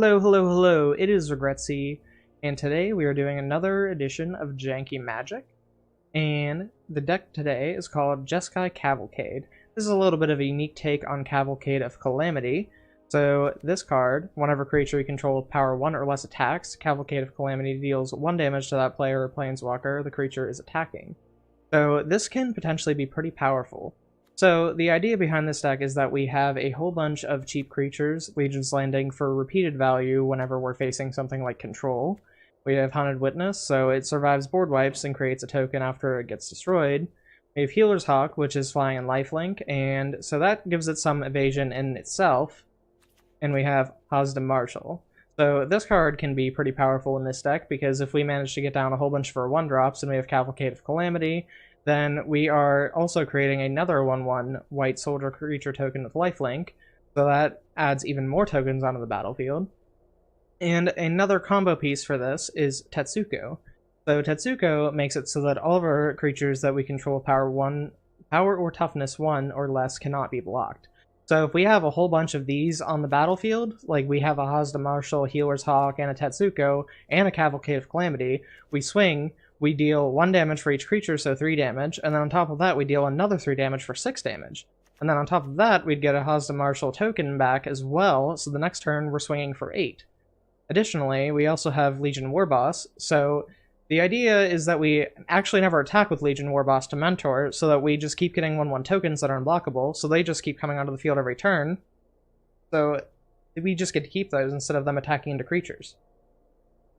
Hello, hello, hello, it is Regretsi, and today we are doing another edition of Janky Magic, and the deck today is called Jeskai Cavalcade. This is a little bit of a unique take on Cavalcade of Calamity. So this card, whenever creature you control with power 1 or less attacks, Cavalcade of Calamity deals 1 damage to that player or planeswalker the creature is attacking. So this can potentially be pretty powerful. So the idea behind this deck is that we have a whole bunch of cheap creatures, Legion's Landing, for repeated value whenever we're facing something like Control. We have Haunted Witness, so it survives board wipes and creates a token after it gets destroyed. We have Healer's Hawk, which is flying and lifelink, and so that gives it some evasion in itself. And we have Haazda Marshal. So this card can be pretty powerful in this deck, because if we manage to get down a whole bunch for 1-drops and we have Cavalcade of Calamity, then we are also creating another 1/1 white soldier creature token with lifelink, so that adds even more tokens onto the battlefield. And another combo piece for this is Tetsuko. So Tetsuko makes it so that all of our creatures that we control power or toughness 1 or less cannot be blocked. So if we have a whole bunch of these on the battlefield, like we have a Haazda Marshal, Healer's Hawk, and a Tetsuko, and a Cavalcade of Calamity, we swing, we deal 1 damage for each creature, so 3 damage, and then on top of that we deal another 3 damage for 6 damage. And then on top of that we'd get a Haazda Marshal token back as well, so the next turn we're swinging for 8. Additionally, we also have Legion Warboss, so the idea is that we actually never attack with Legion Warboss to mentor, so that we just keep getting 1/1 tokens that are unblockable, so they just keep coming onto the field every turn. So we just get to keep those instead of them attacking into creatures.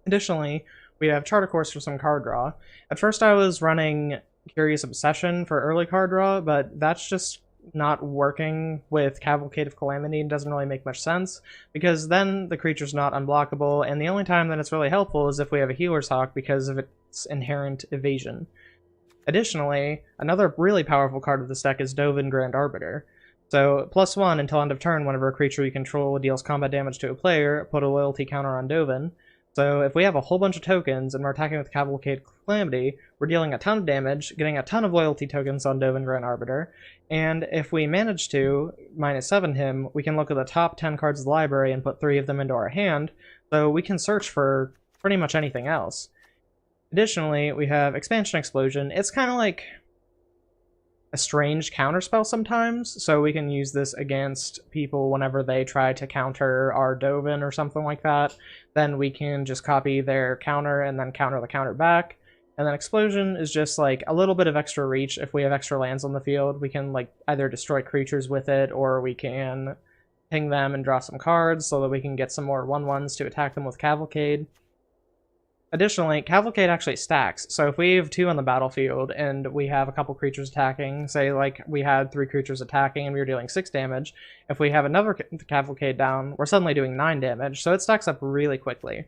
Additionally, we have Charter Course for some card draw. At first I was running Curious Obsession for early card draw, but that's just not working with Cavalcade of Calamity and doesn't really make much sense, because then the creature's not unblockable, and the only time that it's really helpful is if we have a Healer's Hawk because of its inherent evasion. Additionally, another really powerful card of this deck is Dovin Grand Arbiter. So, +1 until end of turn whenever a creature you control deals combat damage to a player, put a loyalty counter on Dovin. So if we have a whole bunch of tokens and we're attacking with Cavalcade of Calamity, we're dealing a ton of damage, getting a ton of loyalty tokens on Dovin Grand Arbiter, and if we manage to -7 him, we can look at the top 10 cards of the library and put 3 of them into our hand, so we can search for pretty much anything else. Additionally, we have Expansion Explosion. It's kind of like a strange counterspell sometimes, so we can use this against people whenever they try to counter our Dovin or something like that. Then we can just copy their counter and then counter the counter back. And then Explosion is just like a little bit of extra reach. If we have extra lands on the field, we can like either destroy creatures with it, or we can ping them and draw some cards so that we can get some more 1/1s to attack them with Cavalcade. Additionally, Cavalcade actually stacks, so if we have 2 on the battlefield and we have a couple creatures attacking, say like we had 3 creatures attacking and we were dealing 6 damage, if we have another Cavalcade down, we're suddenly doing 9 damage, so it stacks up really quickly.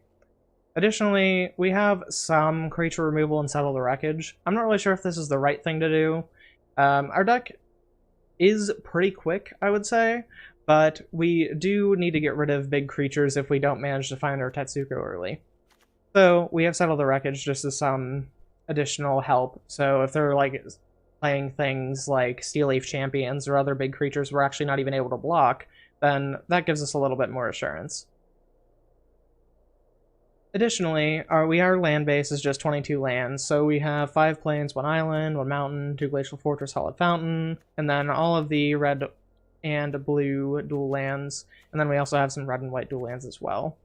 Additionally, we have some creature removal and Settle the Wreckage. I'm not really sure if this is the right thing to do. Our deck is pretty quick, I would say, but we do need to get rid of big creatures if we don't manage to find our Tetsuko early. So we have Settle the Wreckage just as some additional help. So if they're like playing things like Steel Leaf Champions or other big creatures we're actually not even able to block, then that gives us a little bit more assurance. Additionally, our land base is just 22 lands, so we have 5 plains, 1 island, 1 mountain, 2 Glacial Fortress, Hallowed Fountain, and then all of the red and blue dual lands, and then we also have some red and white dual lands as well.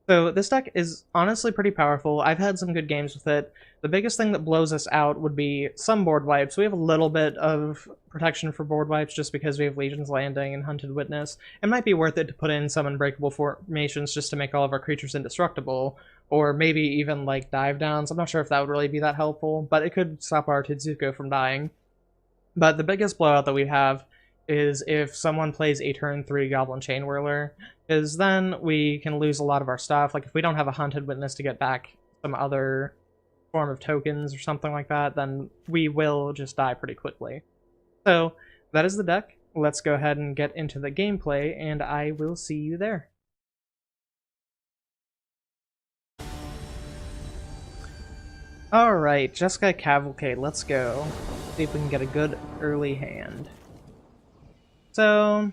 So this deck is honestly pretty powerful. I've had some good games with it. The biggest thing that blows us out would be some board wipes. We have a little bit of protection for board wipes just because we have Legion's Landing and Hunted Witness. It might be worth it to put in some unbreakable formations just to make all of our creatures indestructible, or maybe even like dive downs. I'm not sure if that would really be that helpful, but it could stop our Tetsuko from dying. But the biggest blowout that we have is if someone plays a turn 3 Goblin Chain Whirler, because then we can lose a lot of our stuff. Like if we don't have a Hunted Witness to get back some other form of tokens or something like that, then we will just die pretty quickly. So that is the deck. Let's go ahead and get into the gameplay, and I will see you there. Alright, Jeskai Cavalcade, let's go. See if we can get a good early hand. So,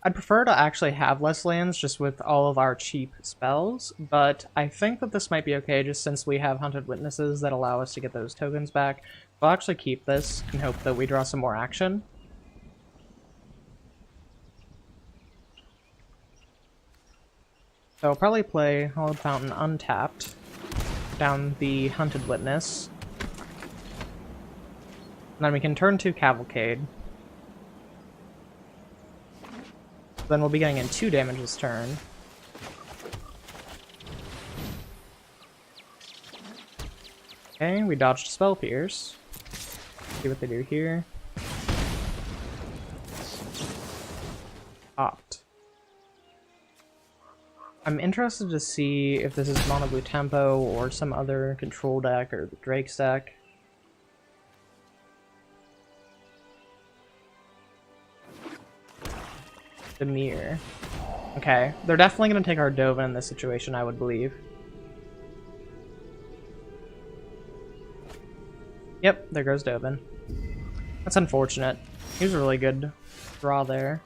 I'd prefer to actually have less lands just with all of our cheap spells, but I think that this might be okay just since we have Hunted Witnesses that allow us to get those tokens back. We'll actually keep this and hope that we draw some more action. So I'll probably play Hallowed Fountain untapped, down the Hunted Witness. And then we can turn to Cavalcade. Then we'll be getting in 2 damage this turn. Okay, we dodged Spell Pierce. See what they do here. Opt. I'm interested to see if this is Mono Blue Tempo or some other control deck or the Drake's deck. Demir. Okay, they're definitely going to take our Dovin in this situation, I would believe. Yep, there goes Dovin. That's unfortunate. He was a really good draw there.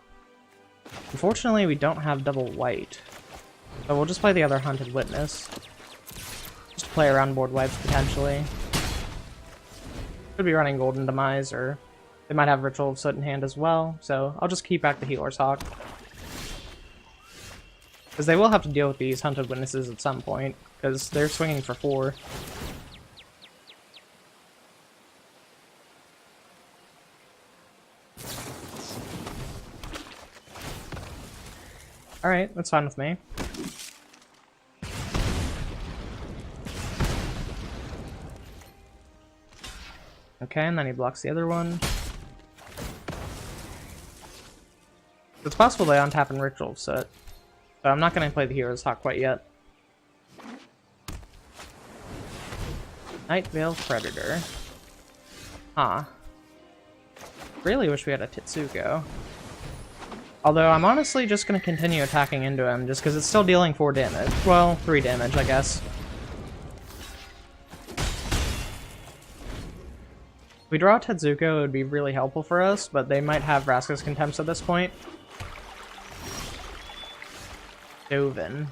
Unfortunately, we don't have double white. So we'll just play the other Hunted Witness. Just play around board wipes, potentially. Could be running Golden Demise, or they might have Ritual of Soot in hand as well, so I'll just keep back the Healer's Hawk. Because they will have to deal with these Hunted Witnesses at some point, because they're swinging for 4. Alright, that's fine with me. Okay, and then he blocks the other one. It's possible they untap and Ritual of Soot, but I'm not going to play the Hero's Hawk quite yet. Night Veil Predator. Huh. Really wish we had a Tetsuko. Although I'm honestly just going to continue attacking into him, just because it's still dealing 4 damage. Well, 3 damage, I guess. If we draw Tetsuko, it would be really helpful for us, but they might have Vraska's Contempts at this point. Dovin.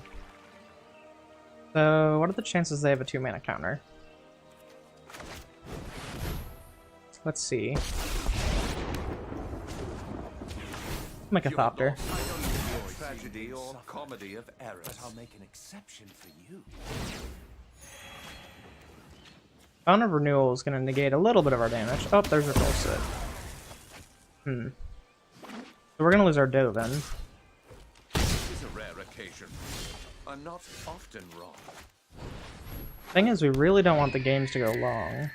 So, what are the chances they have a 2-mana counter? Let's see. Make a Thopter. Tragedy or comedy of errors. But I'll make an exception for you. Fountain of Renewal is going to negate a little bit of our damage. Oh, there's a Ritual of Soot. So we're going to lose our Dovin. This is a rare occasion. I'm not often wrong. Thing is, we really don't want the games to go long.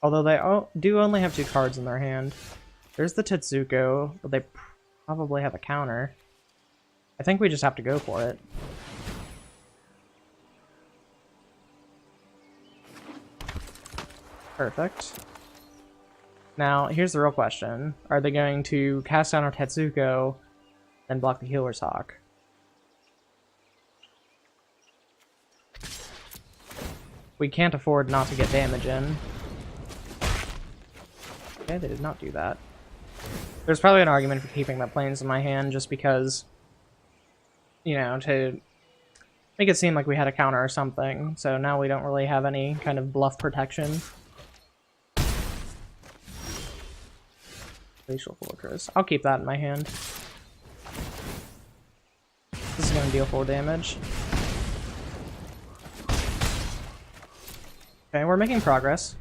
Although they do only have 2 cards in their hand. There's the Tetsuko, but they probably have a counter. I think we just have to go for it. Perfect. Now, here's the real question. Are they going to cast down our Tetsuko, then block the Healer's Hawk? We can't afford not to get damage in. Okay, they did not do that. There's probably an argument for keeping that Plains in my hand just because, you know, to make it seem like we had a counter or something. So now we don't really have any kind of bluff protection. Glacial Fortress. I'll keep that in my hand. This is going to deal 4 damage. Okay, we're making progress.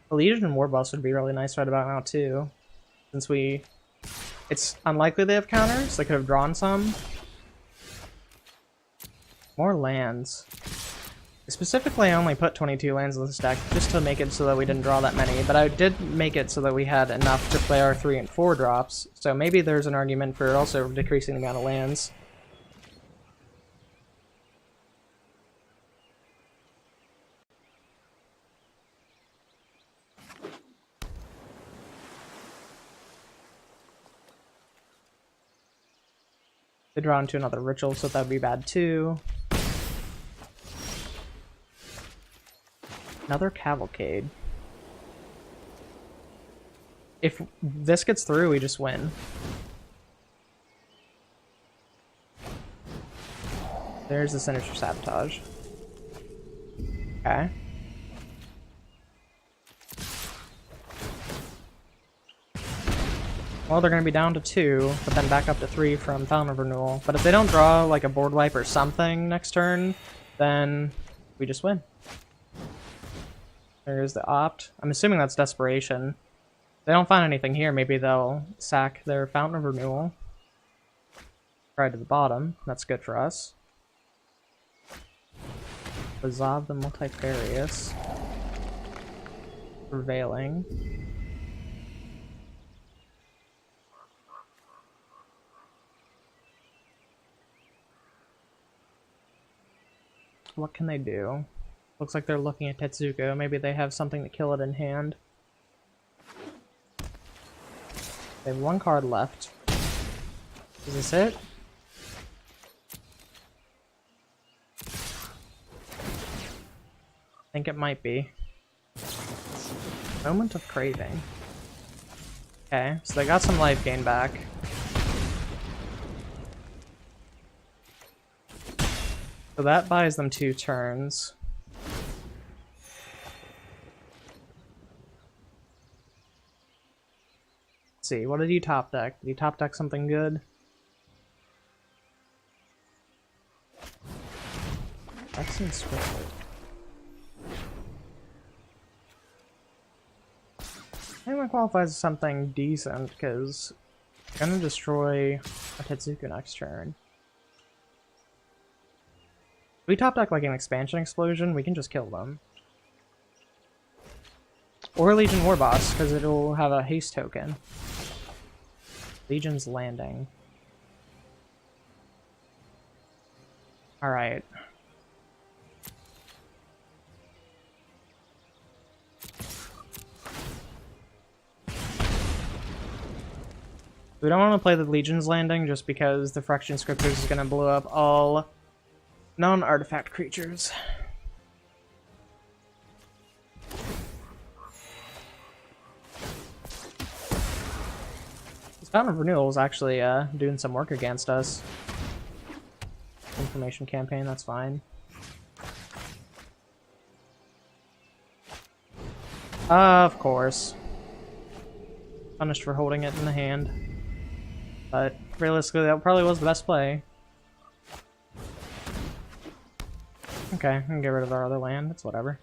A Legion and Warboss would be really nice right about now too, since it's unlikely they have counters. They could have drawn some. More lands. Specifically, I only put 22 lands in this deck just to make it so that we didn't draw that many, but I did make it so that we had enough to play our 3 and 4 drops, so maybe there's an argument for also decreasing the amount of lands. They draw into another Ritual, so that would be bad too. Another Cavalcade. If this gets through, we just win. There's the Sinister Sabotage. Okay. Well, they're going to be down to 2, but then back up to 3 from Fountain of Renewal. But if they don't draw like a board wipe or something next turn, then we just win. There's the Opt. I'm assuming that's Desperation. If they don't find anything here, maybe they'll sack their Fountain of Renewal. Right to the bottom. That's good for us. Resolve the Multifarious. Prevailing. What can they do? Looks like they're looking at Tetsuko. Maybe they have something to kill it in hand. They have 1 card left. Is this it? I think it might be. Moment of Craving. Okay, so they got some life gain back. So that buys them 2 turns. Let's see, what did you top deck? Did you top deck something good? Excellent Swiftfoot. I think that qualifies as something decent, because it's gonna destroy a Tetsuko next turn. If we top deck like an Expansion Explosion, we can just kill them. Or Legion War Boss, because it'll have a haste token. Legion's Landing. Alright. We don't want to play the Legion's Landing just because the Phyrexian Scriptures is going to blow up all non-artifact creatures. This Fountain of Renewal is actually doing some work against us. Information campaign, that's fine. Of course. Punished for holding it in the hand. But realistically, that probably was the best play. Okay, we can get rid of our other land. It's whatever.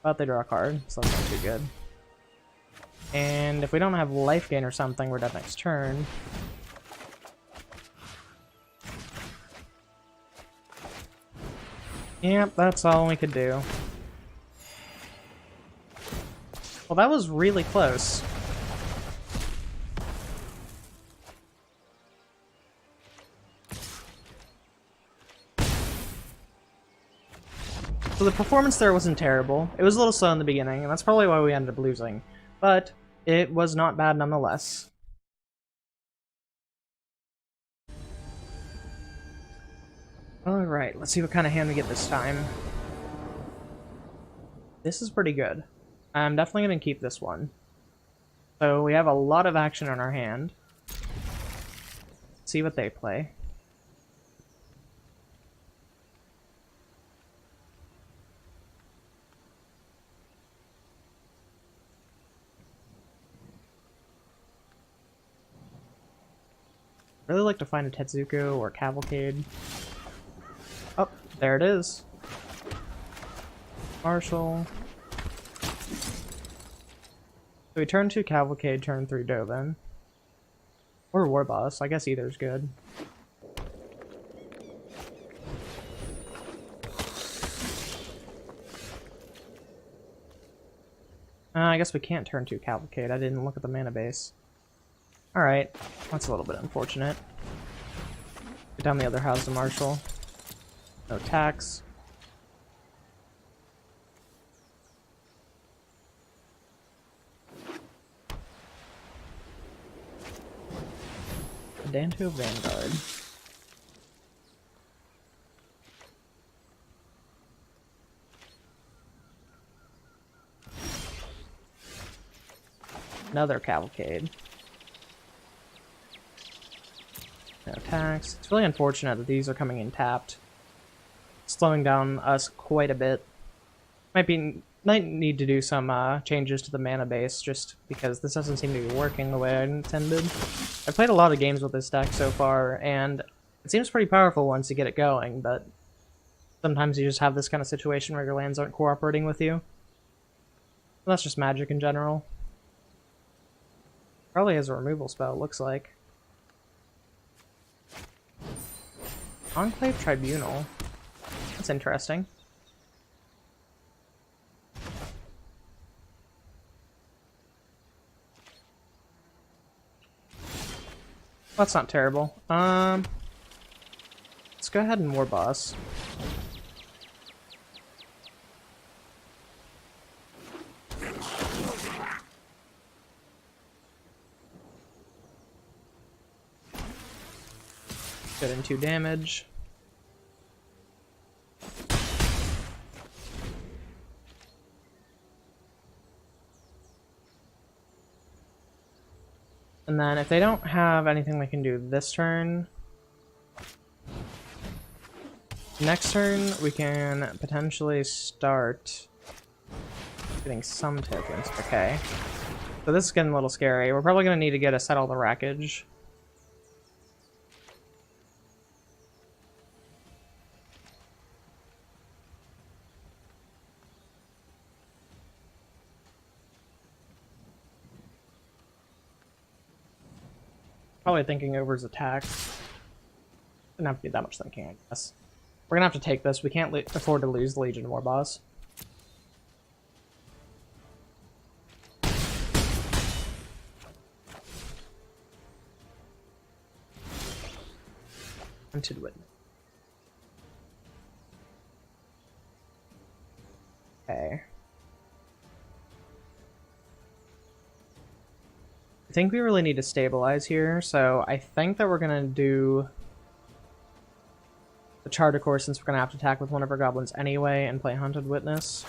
But they draw a card, so that's not too good. And if we don't have life gain or something, we're dead next turn. Yep, that's all we could do. Well, that was really close. So the performance there wasn't terrible. It was a little slow in the beginning, and that's probably why we ended up losing. But it was not bad nonetheless. Alright, let's see what kind of hand we get this time. This is pretty good. I'm definitely going to keep this one. So we have a lot of action on our hand. Let's see what they play. Really like to find a Tetsuko or Cavalcade. Oh, there it is. Marshal. So we turn 2 Cavalcade, turn 3 Dovin. Or War Boss, I guess either's good. I guess we can't turn 2 Cavalcade, I didn't look at the mana base. Alright, that's a little bit unfortunate. Get down the other Haazda Marshal. No tax. Danto Vanguard. Another Cavalcade. No attacks. It's really unfortunate that these are coming in tapped. Slowing down us quite a bit. Might need to do some changes to the mana base, just because this doesn't seem to be working the way I intended. I've played a lot of games with this deck so far, and it seems pretty powerful once you get it going, but sometimes you just have this kind of situation where your lands aren't cooperating with you. Well, that's just Magic in general. Probably has a removal spell, it looks like. Enclave Tribunal. That's interesting. That's not terrible. Let's go ahead and War Boss. Get in 2 damage. And then if they don't have anything they can do this turn, next turn we can potentially start getting some tokens. Okay. So this is getting a little scary. We're probably going to need to get a Settle the Wreckage. Probably thinking over his attacks. Didn't have to do that much thinking, I guess. We're gonna have to take this. We can't afford to lose the Legion War Boss. Hunted Witness. Okay. I think we really need to stabilize here, so I think that we're gonna do the Charter Course since we're gonna have to attack with one of our goblins anyway and play Hunted Witness.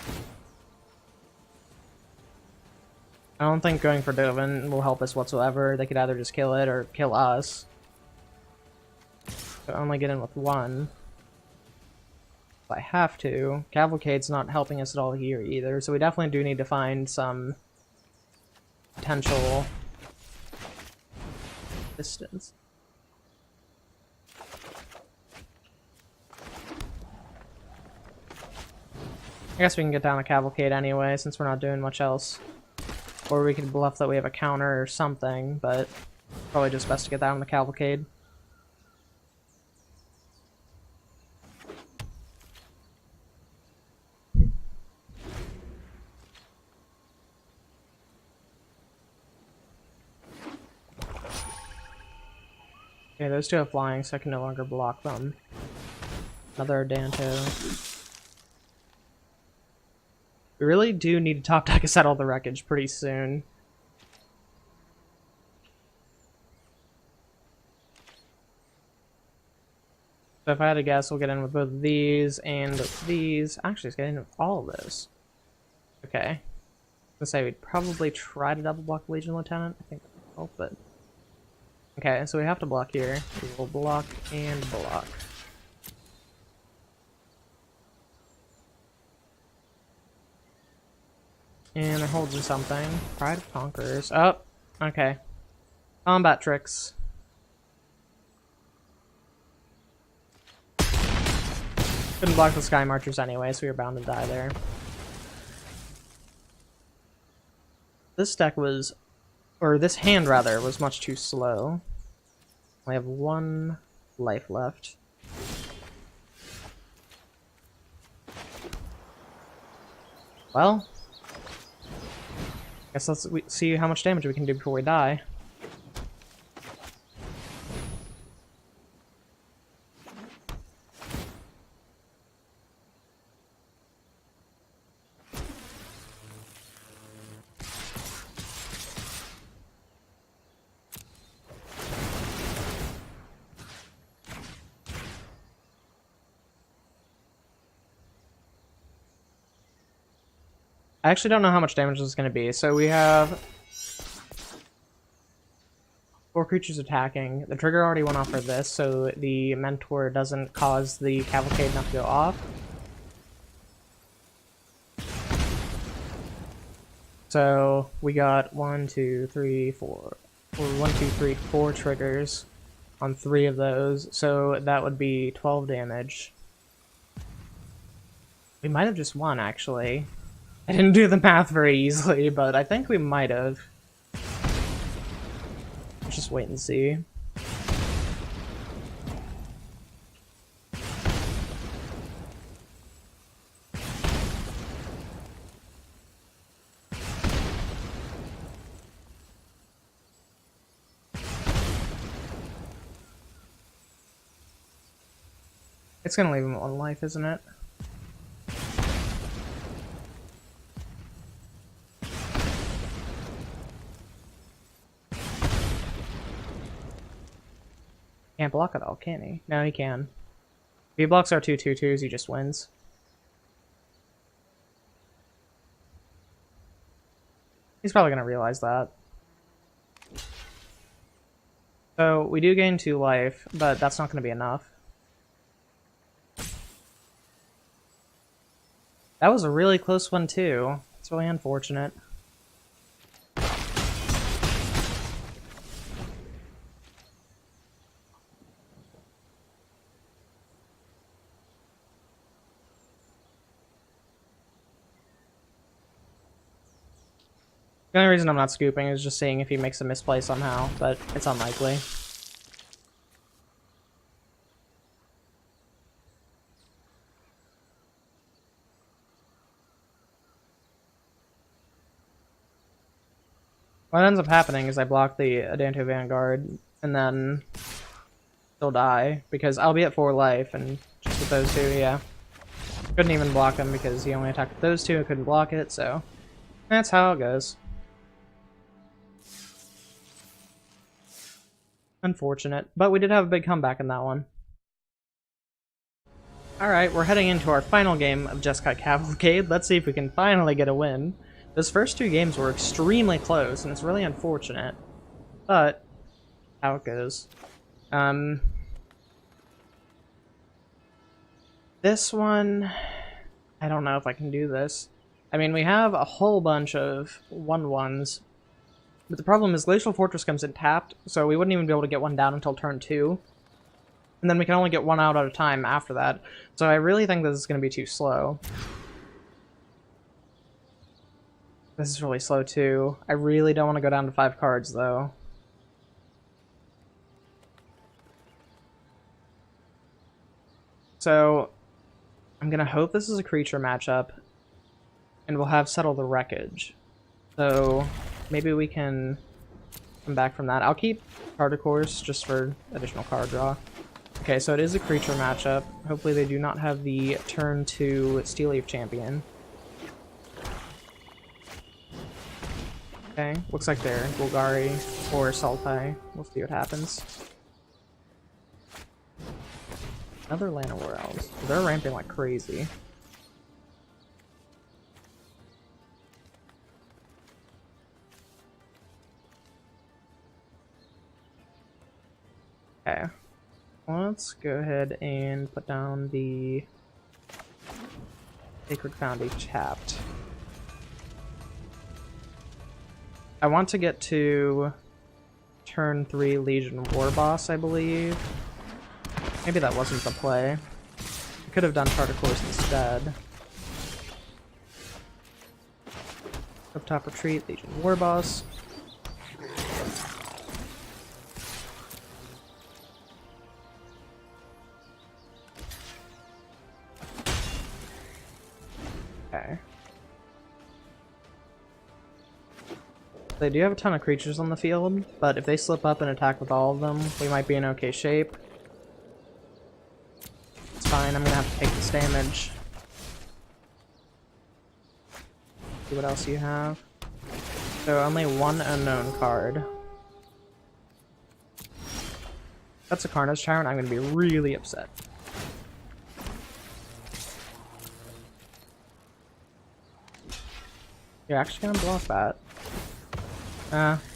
I don't think going for Dovin will help us whatsoever. They could either just kill it or kill us. So only get in with one. If I have to. Cavalcade's not helping us at all here either, so we definitely do need to find some potential distance. I guess we can get down a Cavalcade anyway, since we're not doing much else. Or we can bluff that we have a counter or something, but probably just best to get down the Cavalcade. Okay, those two have flying, so I can no longer block them. Another Danto. We really do need to top deck a Settle the Wreckage pretty soon. So if I had to guess, we'll get in with both these and these. Actually, let's get in with all of those. Okay. Let's say we'd probably try to double block Legion Lieutenant. I think that would help, but... Okay, so we have to block here. We will block and block. And they're holding something. Pride of Conquerors. Oh, okay. Combat tricks. Couldn't block the Sky Marchers anyway, so we were bound to die there. This deck was... Or this hand, rather, was much too slow. We have 1 life left. Well... Guess let's see how much damage we can do before we die. I actually don't know how much damage this is going to be. So we have 4 creatures attacking. The trigger already went off for this, so the Mentor doesn't cause the Cavalcade not to go off. So we got 4 triggers on 3 of those, so that would be 12 damage. We might have just won, actually. I didn't do the math very easily, but I think we might have. Let's just wait and see. It's gonna leave him at 1 life, isn't it? Can't block it all, can he? No, he can. If he blocks our 2/2/2s, he just wins. He's probably gonna realize that. So, we do gain 2 life, but that's not gonna be enough. That was a really close one, too. It's really unfortunate. The only reason I'm not scooping is just seeing if he makes a misplay somehow, but it's unlikely. What ends up happening is I block the Adanto Vanguard, and then he'll die, because I'll be at 4 life, and just with those 2, yeah. Couldn't even block him because he only attacked with those 2 and couldn't block it, so that's how it goes. Unfortunate, but we did have a big comeback in that one. Alright, we're heading into our final game of Jeskai Cavalcade. Let's see if we can finally get a win. Those first 2 games were extremely close, and it's really unfortunate. But, how it goes. This one, I don't know if I can do this. I mean, we have a whole bunch of 1/1s, but the problem is Glacial Fortress comes in tapped, so we wouldn't even be able to get 1 down until turn 2. And then we can only get 1 out at a time after that. So I really think this is going to be too slow. This is really slow too. I really don't want to go down to 5 cards though. So I'm going to hope this is a creature matchup, and we'll have Settle the Wreckage. So maybe we can come back from that. I'll keep Card of Course just for additional card draw. Okay, so it is a creature matchup. Hopefully they do not have the turn 2 Steel Leaf Champion. Okay, looks like they're Golgari or Sultai. We'll see what happens. Another Llanowar Elves. They're ramping like crazy. Okay. Let's go ahead and put down the Sacred Foundry tapped. I want to get to turn 3 Legion War Boss, I believe. Maybe that wasn't the play. I could have done Chart of Course instead. Clifftop Retreat, Legion War Boss. Okay. They do have a ton of creatures on the field, but if they slip up and attack with all of them, we might be in okay shape. It's fine, I'm gonna have to take this damage. See what else you have. So only 1 unknown card. That's a Carnage Tyrant, I'm gonna be really upset. You're actually gonna block that.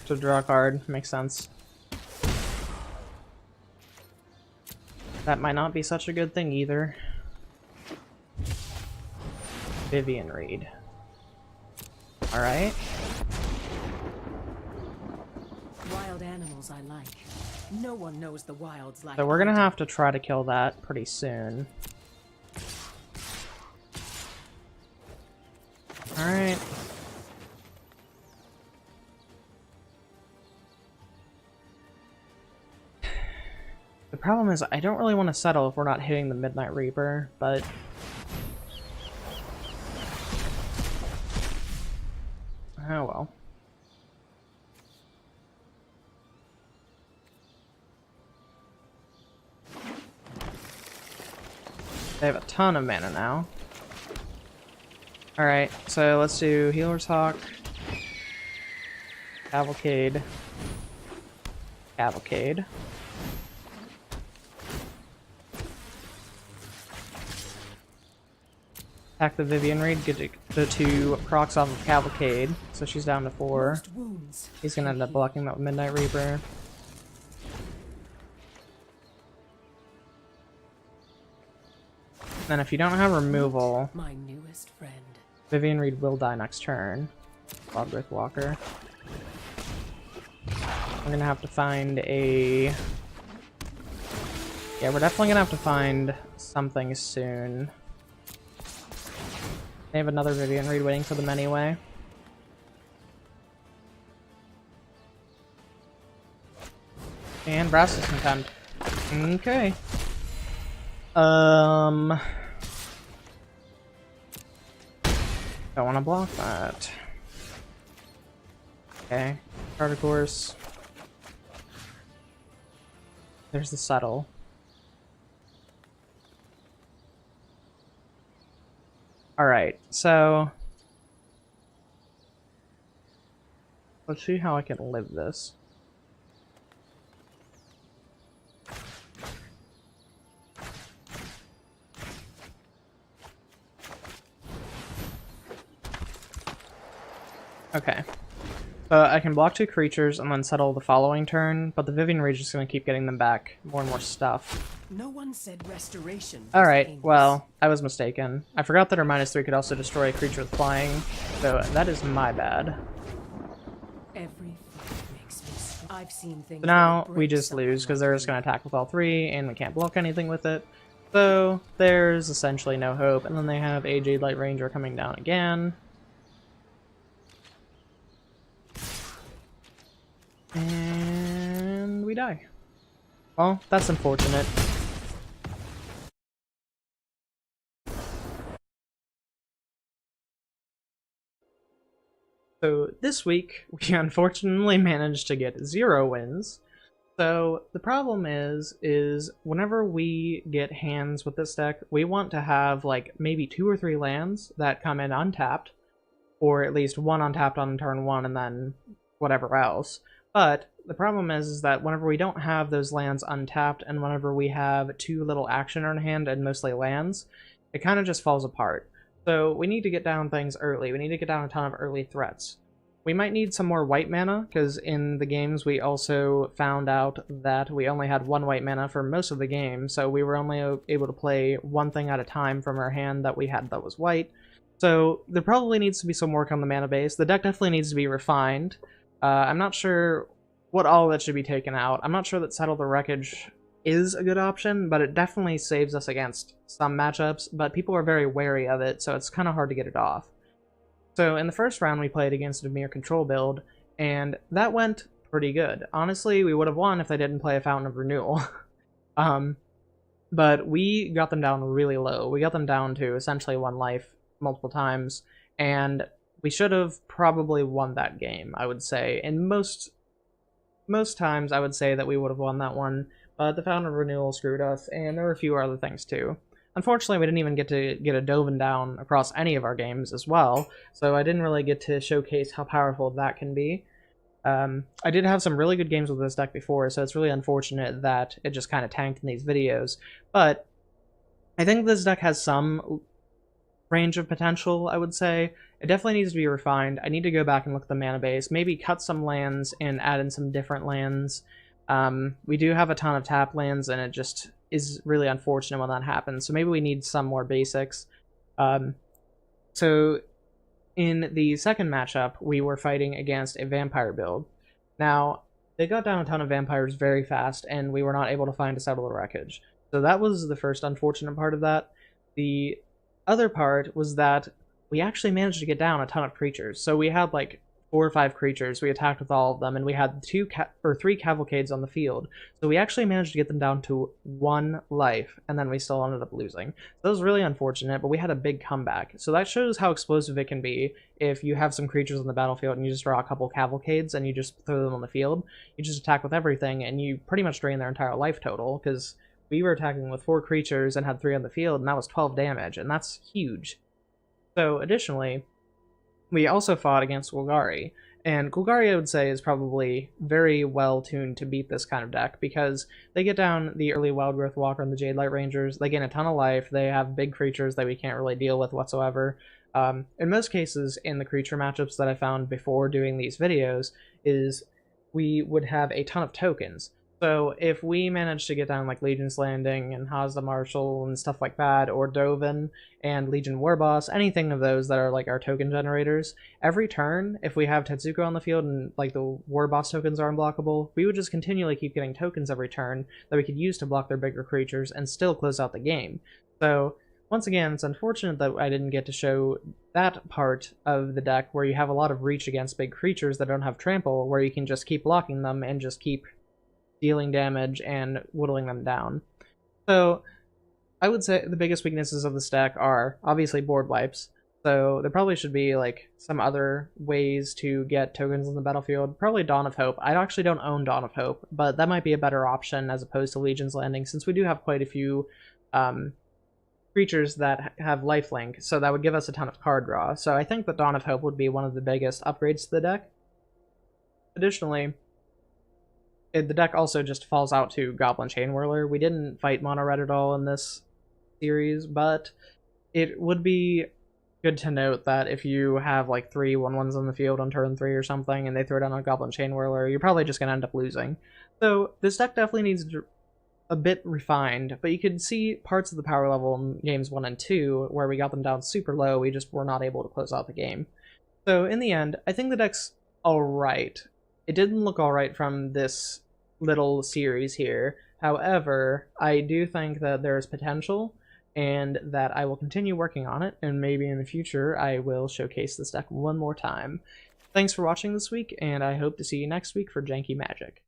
To draw a card, makes sense. That might not be such a good thing either. Vivian Reed. Alright. Wild animals I like. No one knows the wilds like So we're gonna I do. have to try to kill that pretty soon. Alright. The problem is I don't really want to settle if we're not hitting the Midnight Reaper, but... oh well. They have a ton of mana now. Alright, so let's do Healer's Hawk, Cavalcade, Cavalcade. Attack the Vivian Reed, get the 2 procs off of Cavalcade, so she's down to 4. Most wounds. He's gonna end up blocking that with Midnight Reaper. Then if you don't have removal, My newest friend. Vivian Reed will die next turn. Bloodwraith Walker. We're gonna have to find a... yeah, we're definitely gonna have to find something soon. They have another Vivian Reed waiting for them anyway. And Brass's Contempt. Okay. Don't want to block that. Okay. Card course. There's the Settle. Alright, so... let's see how I can live this. Okay. So I can block 2 creatures and then settle the following turn, but the Vivian Reed is just going to keep getting them back more and more stuff. No one said restoration. was Alright, painless. well, I was mistaken. I forgot that her -3 could also destroy a creature with flying, so that is my bad. Every fight makes me sick. I've seen things. So now that would we break just someone lose because like they're just me. going to attack with all 3, and we can't block anything with it. So there's essentially no hope, and then they have a Jade Light Ranger coming down again. And we die. Well, that's unfortunate. So this week, we unfortunately managed to get 0 wins. So the problem is whenever we get hands with this deck, we want to have like maybe 2 or 3 lands that come in untapped, or at least 1 untapped on turn 1 and then whatever else. But the problem is that whenever we don't have those lands untapped and whenever we have 2 little action in hand and mostly lands, it kind of just falls apart. So we need to get down things early. We need to get down a ton of early threats. We might need some more white mana, because in the games we also found out that we only had 1 white mana for most of the game, so we were only able to play 1 thing at a time from our hand that we had that was white. So there probably needs to be some work on the mana base. The deck definitely needs to be refined. I'm not sure what all of that should be taken out. I'm not sure that Settle the Wreckage is a good option, but it definitely saves us against some matchups, but people are very wary of it, so it's kind of hard to get it off. So in the first round we played against a Dimir control build, and that went pretty good. Honestly, we would have won if they didn't play a Fountain of Renewal. But we got them down really low. We got them down to essentially 1 life multiple times, and we should have probably won that game, I would say. And most times I would say that we would have won that one, but the Fountain of Renewal screwed us, and there were a few other things too. Unfortunately, we didn't even get to get a Dovin down across any of our games as well, so I didn't really get to showcase how powerful that can be. I did have some really good games with this deck before, so it's really unfortunate that it just kind of tanked in these videos, but I think this deck has some range of potential, I would say. It definitely needs to be refined. I need to go back and look at the mana base, maybe cut some lands and add in some different lands. We do have a ton of tap lands, and is really unfortunate when that happens. So maybe we need some more basics. So in the second matchup, we were fighting against a vampire build. Now, they got down a ton of vampires very fast, and we were not able to find a Settle the Wreckage. So that was the first unfortunate part of that. The other part was that we actually managed to get down a ton of creatures. So we had like 4 or 5 creatures. We attacked with all of them, and we had 3 Cavalcades on the field. So we actually managed to get them down to 1 life, and then we still ended up losing. So that was really unfortunate, but we had a big comeback. So that shows how explosive it can be if you have some creatures on the battlefield and you just draw a couple Cavalcades and you just throw them on the field. You just attack with everything, and you pretty much drain their entire life total, because we were attacking with 4 creatures and had 3 on the field, and that was 12 damage, and that's huge. So additionally, we also fought against Golgari, and Golgari, I would say, is probably very well tuned to beat this kind of deck, because they get down the early Wildgrowth Walker and the Jade Light Rangers, they gain a ton of life, they have big creatures that we can't really deal with whatsoever. In most cases, in the creature matchups that I found before doing these videos, is we would have a ton of tokens. So if we manage to get down like Legion's Landing and Haazda Marshal and stuff like that, or Dovin and Legion Warboss, anything of those that are like our token generators, every turn, if we have Tetsuko on the field and like the Warboss tokens are unblockable, we would just continually keep getting tokens every turn that we could use to block their bigger creatures and still close out the game. So once again, it's unfortunate that I didn't get to show that part of the deck where you have a lot of reach against big creatures that don't have trample, where you can just keep blocking them and just keep dealing damage and whittling them down. So I would say the biggest weaknesses of this deck are obviously board wipes. So there probably should be like some other ways to get tokens on the battlefield. Probably Dawn of Hope. I actually don't own Dawn of Hope, but that might be a better option as opposed to Legion's Landing, since we do have quite a few creatures that have lifelink, so that would give us a ton of card draw. So I think that Dawn of Hope would be one of the biggest upgrades to the deck. Additionally, the deck also just falls out to Goblin Chainwhirler. We didn't fight mono red at all in this series, but it would be good to note that if you have like 3 1/1s on the field on turn 3 or something and they throw down a Goblin Chainwhirler, you're probably just going to end up losing. So this deck definitely needs a bit refined, but you could see parts of the power level in games 1 and 2 where we got them down super low, we just were not able to close out the game. So in the end, I think the deck's alright. It didn't look alright from this little series here. However, I do think that there's potential and that I will continue working on it, and maybe in the future I will showcase this deck one more time. Thanks for watching this week, and I hope to see you next week for Janky Magic.